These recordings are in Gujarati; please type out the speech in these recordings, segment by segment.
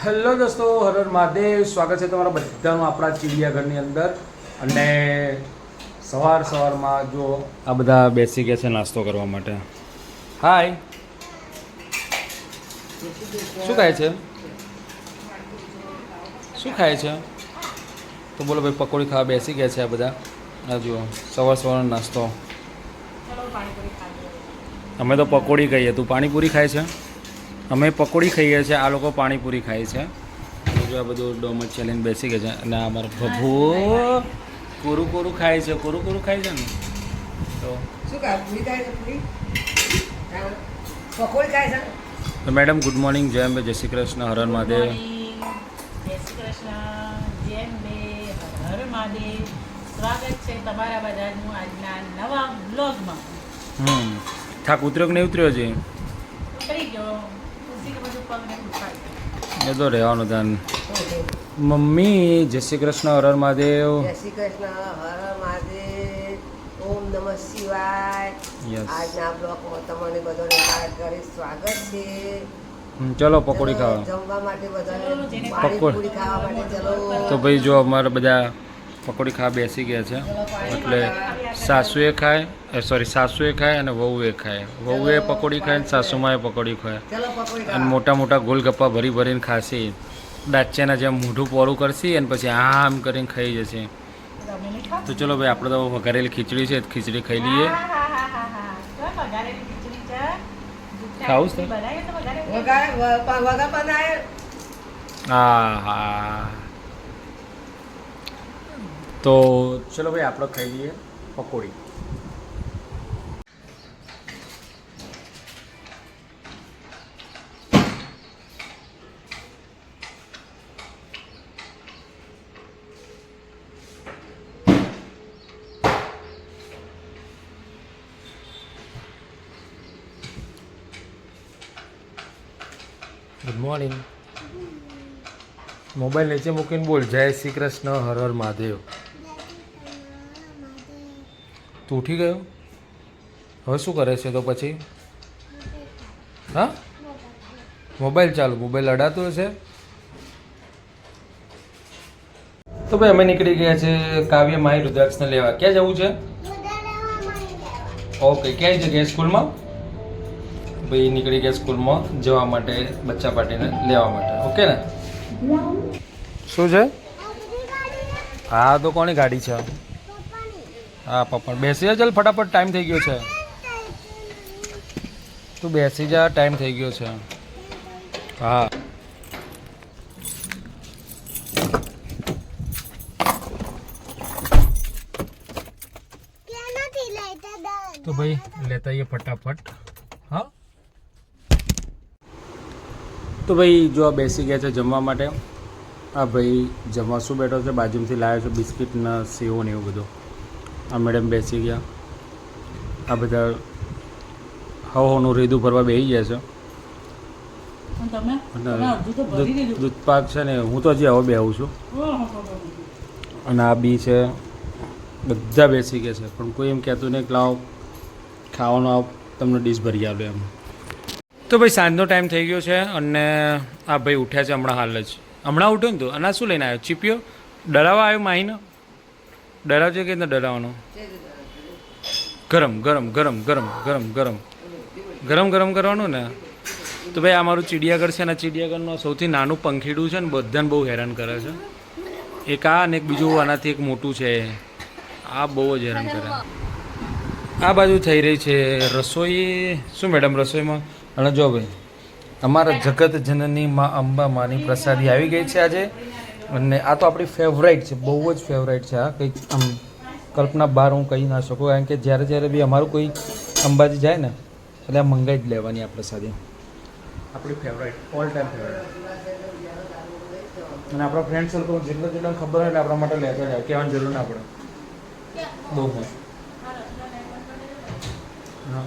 હેલો દોસ્તો, હર હર મહાદેવ. સ્વાગત છે તમારા બધાનું આપણા ચિડિયાઘરની અંદર. અને સવારમાં જો આ બધા બેસી ગયા છે નાસ્તો કરવા માટે. હાય, શું ખાય છે? શું ખાય છે? તો બોલો ભાઈ, પકોડી ખાવા બેસી ગયા છે આ બધા. આ જુઓ, સવારનો નાસ્તો. અમે તો પકોડી ખાઈએ, તું પાણીપુરી ખાય છે? અમે પકોડી ખાઈએ છીએ, આ લોકો પાણીપુરી ખાય છે. જો આ બધું ડોમર ચેલેન્જ બેસી ગયા છે. અને અમારો ભભુ કોરું ખાય છે. કોરું ખાય છે ને તો શું ખાય? પૂરી ખાય છે? પૂરી પકોડી ખાય છે? તો મેડમ ગુડ મોર્નિંગ, જય અંબે, જય શ્રી કૃષ્ણ, હર હર મહાદેવ. જય શ્રી કૃષ્ણ, જય અંબે, હર હર મહાદેવ. સ્વાગત છે તમારા બધાનું આજના નવા બ્લોગમાં. થાક ઉતર્યો કે નહીં ઉતર્યો છે? ઉતરી ગયો, ખુશી બધું પગને ઉઠાડી. એ તો રહેવાનું તાન. મમ્મી જય શ્રી કૃષ્ણ, હર હર મહાદેવ. જય શ્રી કૃષ્ણ, હર હર મહાદેવ, ઓમ નમઃ શિવાય. યસ. આજના બ્લોગમાં તમને બધાને કરી સ્વાગત છે. ચલો પકોડી ખાવા. જમવા માટે બધાને જેને પાણીપુરી ખાવા માટે ચલો. તો ભાઈ જો અમારા બધા પકોડી ખાવા બેસી ગયા છે. એટલે સાસુએ ખાય અને વહુએ ખાય. વહુએ પકોડી ખાય અને સાસુમાએ પકોડી ખાય. ચલો પકોડી અને ખાવા. મોટા ગોલગપ્પા ભરીને ખાશી. દાચ્યાના જેમ મોઢું પોરું કરશી અને પછી આમ કરીને ખાઈ જશે. તો ચલો ભાઈ, આપણે તો વઘારેલી ખીચડી છે, ખીચડી ખાઈ લઈએ. ખાવું છે? વગા બનાય. હા. તો ચલો ભાઈ, આપણે ખાઈ લઈએ પકોડી. Good morning. મોબાઈલ નીચે મૂકીને બોલ, જય શ્રી કૃષ્ણ, હર હર મહાદેવ. તું ઉઠી ગયો? હવે શું કરે છે તો પછી? હા, મોબાઈલ અડાતો હશે. તો ભાઈ અમે નીકળી ગયા છે કાવ્ય માહી રુદ્રાક્ષને લેવા. ક્યાં જવું છે? ઓકે, ક્યાંય જગ્યાએ? સ્કૂલમાં. ભાઈ નીકળી ગયા સ્કૂલમાં જવા માટે, બચ્ચા પાર્ટીને લેવા માટે. ઓકે ને? શું છે? હા, તો કોની ગાડી છે? હા, પપ્પા. બેસી જા, ચાલ ફટાફટ, ટાઈમ થઈ ગયો છે. તું બેસી જા, ટાઈમ થઈ ગયો છે. હા. તો ભાઈ લેતા આવીએ ફટાફટ. હા, તો ભાઈ જો આ બેસી ગયા છે જમવા માટે. આ ભાઈ જમવા શું બેઠો છે, બાજુમાંથી લાવ્યો છે બિસ્કિટના સેવો ને એવું બધું. આ મેડમ બેસી ગયા. આ બધા હવાનું રેદું ભરવા બેસી ગયા છે. દૂધ પાક છે ને, હું તો હજી હવે બેહું છું. અને આ બી છે, બધા બેસી ગયા છે. પણ કોઈ એમ કહેતું નહીં કે લાવો ખાવાનો આવ, તમને ડીશ ભરી આલો એમ. તો ભાઈ સાંજનો ટાઈમ થઈ ગયો છે અને આ ભાઈ ઉઠ્યા છે હમણાં હાલ જ. હમણાં ઉઠ્યો ને તું? અને શું લઈને આવ્યો? ચીપિયો ડરાવવા આવ્યો માહીને? ડરાવજો કે ન ડરાવવાનો? ગરમ કરવાનું ને. તો ભાઈ આ મારું ચિડિયાઘર છે ને, ચિડિયાઘરનું સૌથી નાનું પંખીડું છે ને, બધાને બહુ હેરાન કરે છે. એક આ અને એક બીજું આનાથી એક મોટું છે. આ બહુ જ હેરાન કરે. આ બાજુ થઈ રહી છે રસોઈ. શું મેડમ રસોઈમાં? અને જો ભાઈ, અમારા જગત જનની માં અંબા માની પ્રસાદી આવી ગઈ છે આજે. અને આ તો આપણી ફેવરાઇટ છે, બહુ જ ફેવરાઇટ છે. આ કંઈક આમ કલ્પના બહાર હું કહી ના શકું. કારણ કે જ્યારે બી અમારું કોઈ અંબાજી જાય ને, એટલે આ મંગાઈ જ લેવાની આ પ્રસાદી. આપણી ફેવરાઇટ, ઓલ ટાઈમ ફેવરાઇટ. અને આપણા ફ્રેન્ડ સર્કલ જેટલા ખબર હોય એટલે આપણા માટે લેતા જાય, કહેવાની જરૂર ના પડે. બહુ મસ્ત. હા,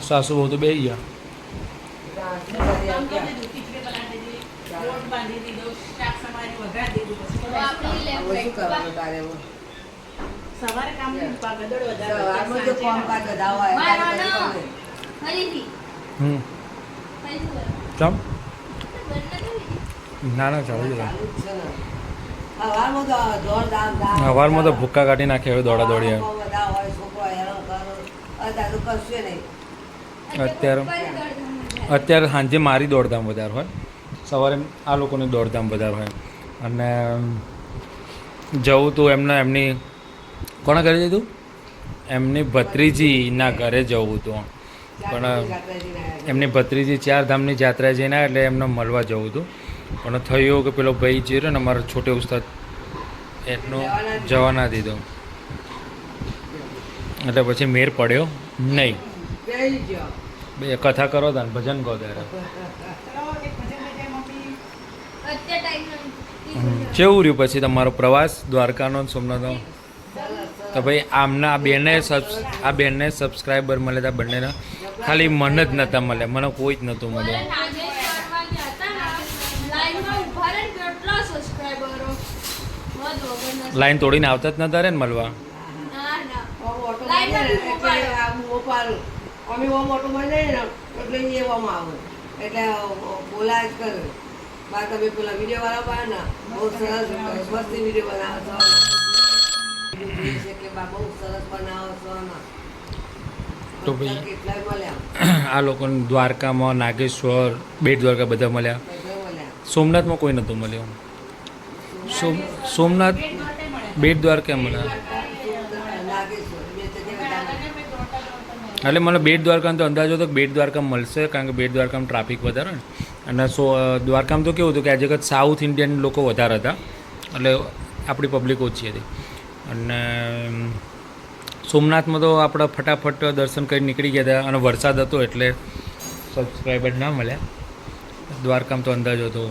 સાસુ બહુ તો બે ગયા. સવારે કામ ગદડ સવારમાં જો કામ કાજ બધા હોય ત્યારે પછી ચમ ના ના ચાલુ જ રહે. ચાલુ જ છે ને. સવારમાં તો દોડધામ ધામ. સવારમાં તો ભૂક્કા કાઢી નાખે હવે દોડા દોડી આવે. બધા હોય, છોકરો હેરાન કરે. અત્યારે તો કશું નહીં. અત્યારે સાંજે મારી દોડધામ વધારે હોય, સવારે આ લોકોની દોડધામ વધારે હોય. અને જવું તો એમની કોણે ઘરે જતું? એમની ભત્રીજીના ઘરે જવું હતું. પણ એમની ભત્રીજી 4 ધામની યાત્રા જઈને આવ્યા એટલે એમને મળવા જવું હતું. પણ થયું એવું કે પેલો ભાઈ જે રહ્યો ને અમારો છોટે ઉસ્તાદ એનો જવા ના દીધો, એટલે પછી મેર પડ્યો નહીં. બેસી ગયો. બે કથા કરો તા ને ભજન કહો ત્યારે. ચલો, એક ભજન લઈ જાય મમ્મી. કેવું રહ્યું પછી તમારો પ્રવાસ દ્વારકાનો ને સોમનાથનો? તો ભાઈ આ બેનને સબસ્ક્રાઈબર મળે હતા બંનેને, ખાલી મને જ નહોતા મળ્યા, મને કોઈ જ નહોતું મળ્યું. લાઈન તોડીને આવતા જ નતા રે ને મળવા. ઓટો મળે ને એટલે આ મોપાલું. અમે ઓમ ઓટો મળે ને એટલે એ એવામાં આવે. એટલે બોલાય જ કરે. બા તમે પેલા વિડીયો વાળા પા ને બહુ સરસ મસ્તી વિડીયો બનાવો છો. છે કે બા બહુ સરસ બનાવો છો ને. તો ભાઈ કેટલાય મળ્યા. આ લોકોને દ્વારકામાં, નાગેશ્વર, બેટ દ્વારકા બધા મળ્યા. બધા મળ્યા. સોમનાથમાં કોઈ નહોતું મળ્યું. સોમનાથ બેટ દ્વારકા મળ્યા. નાગેશ્વર બે જગ્યાએ એટલે મને બેટ દ્વારકાનો તો અંદાજો હતો કે બેટ દ્વારકા મળશે, કારણ કે બેટ દ્વારકામાં ટ્રાફિક વધારે ને. અને દ્વારકામાં તો કેવું હતું કે આ જગત સાઉથ ઇન્ડિયન લોકો વધારે હતા, એટલે આપણી પબ્લિક ઓછી હતી. અને સોમનાથમાં તો આપણે ફટાફટ દર્શન કરી નીકળી ગયા હતા, અને વરસાદ હતો એટલે સબસ્ક્રાઈબર ના મળ્યા. દ્વારકામાં તો અંદાજો હતો.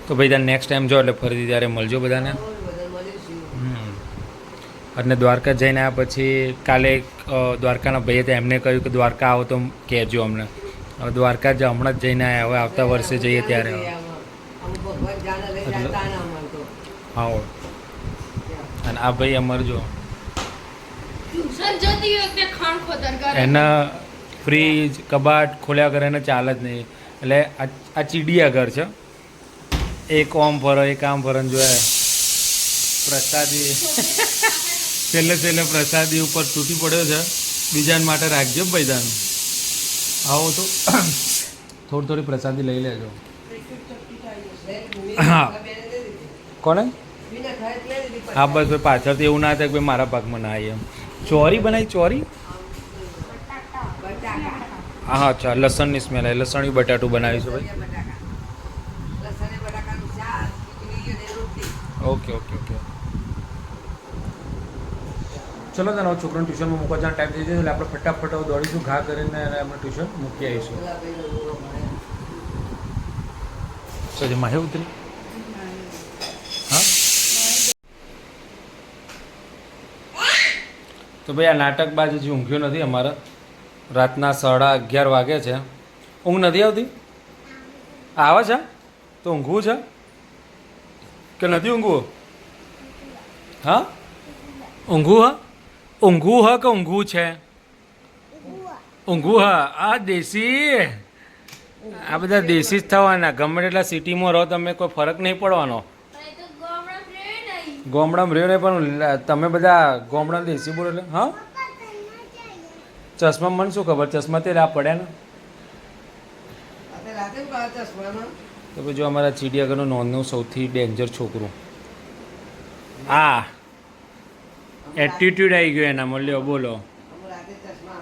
તો ભાઈ ત્યાં નેક્સ્ટ ટાઈમ જો એટલે ફરીથી ત્યારે મળજો બધાને. અને દ્વારકા જઈને આવ્યા પછી કાલે દ્વારકાના ભાઈએ ત્યાં એમને કહ્યું કે દ્વારકા આવો તો કહેજો અમને. હવે દ્વારકા જ હમણાં જ જઈને આવ્યા, હવે આવતા વર્ષે જઈએ ત્યારે આવો. અને આ ભાઈ અમારે જો એના ફ્રીજ કબાટ ખોલ્યા કરે એને ચાલે જ નહીં. એટલે આ ચીડિયાઘર છે. એક ઓમ ફરો, એક આમ ફરન જોયા પ્રસાદી છેલ્લે પ્રસાદી ઉપર તૂટી પડ્યો છે. બીજાને માટે રાખજો ભાઈ દાન. આવો તો થોડી પ્રસાદી લઈ લેજો. હા કોને? હા બસ ભાઈ પાછળથી એવું ના થાય કે ભાઈ મારા ભાગમાં ના આવી એમ. ચોરી બનાવી ચોરી? હા અચ્છા, લસણની સ્મેલ આવી. લસણી બટાટું બનાવ્યું છે ભાઈ. ઓકે ઓકે ઓકે ચલો તને છોકરાને ટ્યુશનમાં મૂકવા જવાનો ટાઈમ થઈ જશે એટલે આપણે ફટાફટ દોડીશું, ઘા કરીને અને આપણે ટ્યુશન મૂકી આવીશું. સજે માહે ઉતરી હા. તો ભાઈ આ નાટક બાદ હજી ઊંઘ્યો નથી અમારા. રાતના 11:30 વાગે છે. ઊંઘ નથી આવતી? આવે છે તો ઊંઘવું છે કે નથી ઊંઘવું? હા ઊંઘવું હા? ઊંઘવું હા કે ઊંઘવું છે? ઊંઘવું હા. આ દેશી, આ બધા દેશી જ થવાના. ગમે એટલા સિટીમાં રહો તમે, કોઈ ફરક નહીં પડવાનો. ગામડામાં રહ્યો નહીં પણ તમે બધા ગામડા દેશી બોલો એટલે હા. ચશ્મા મને શું ખબર, ચશ્મા તે આ પડ્યા ને. તો ભાઈ જો અમારા ચીડિયાઘરનું નોંધનું સૌથી ડેન્જર છોકરું આ એટીટ્યુડ આવી ગયો એના મળ્યો. બોલો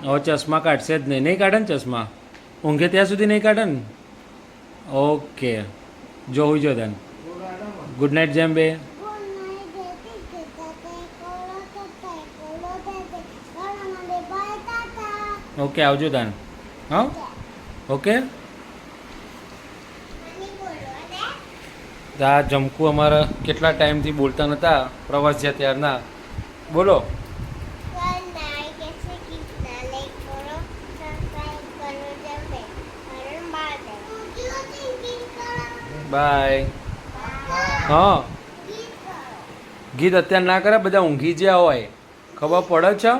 હવે ચશ્મા કાઢશે જ નહીં. નહીં કાઢે ને ચશ્મા? ઊંઘે ત્યાં સુધી નહીં કાઢે ને? ઓકે જો હોઈ જો તને. ગુડ નાઇટ જેમ બે. ઓકે આવજો તને. હા ઓકે. આ જમકુ અમારા કેટલા ટાઈમથી બોલતા નહોતા, પ્રવાસ જ્યાં ત્યારના. બોલો બાય. હા ગીત અત્યારે ના કરે, બધા ઊંઘી જ્યાં હોય ખબર પડે છે.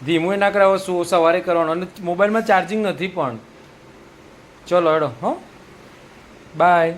ધીમું ના કરે. હવે શું સવારે કરવાનું, અને મોબાઈલમાં ચાર્જિંગ નથી પણ. ચલો હેડો. હા બાય.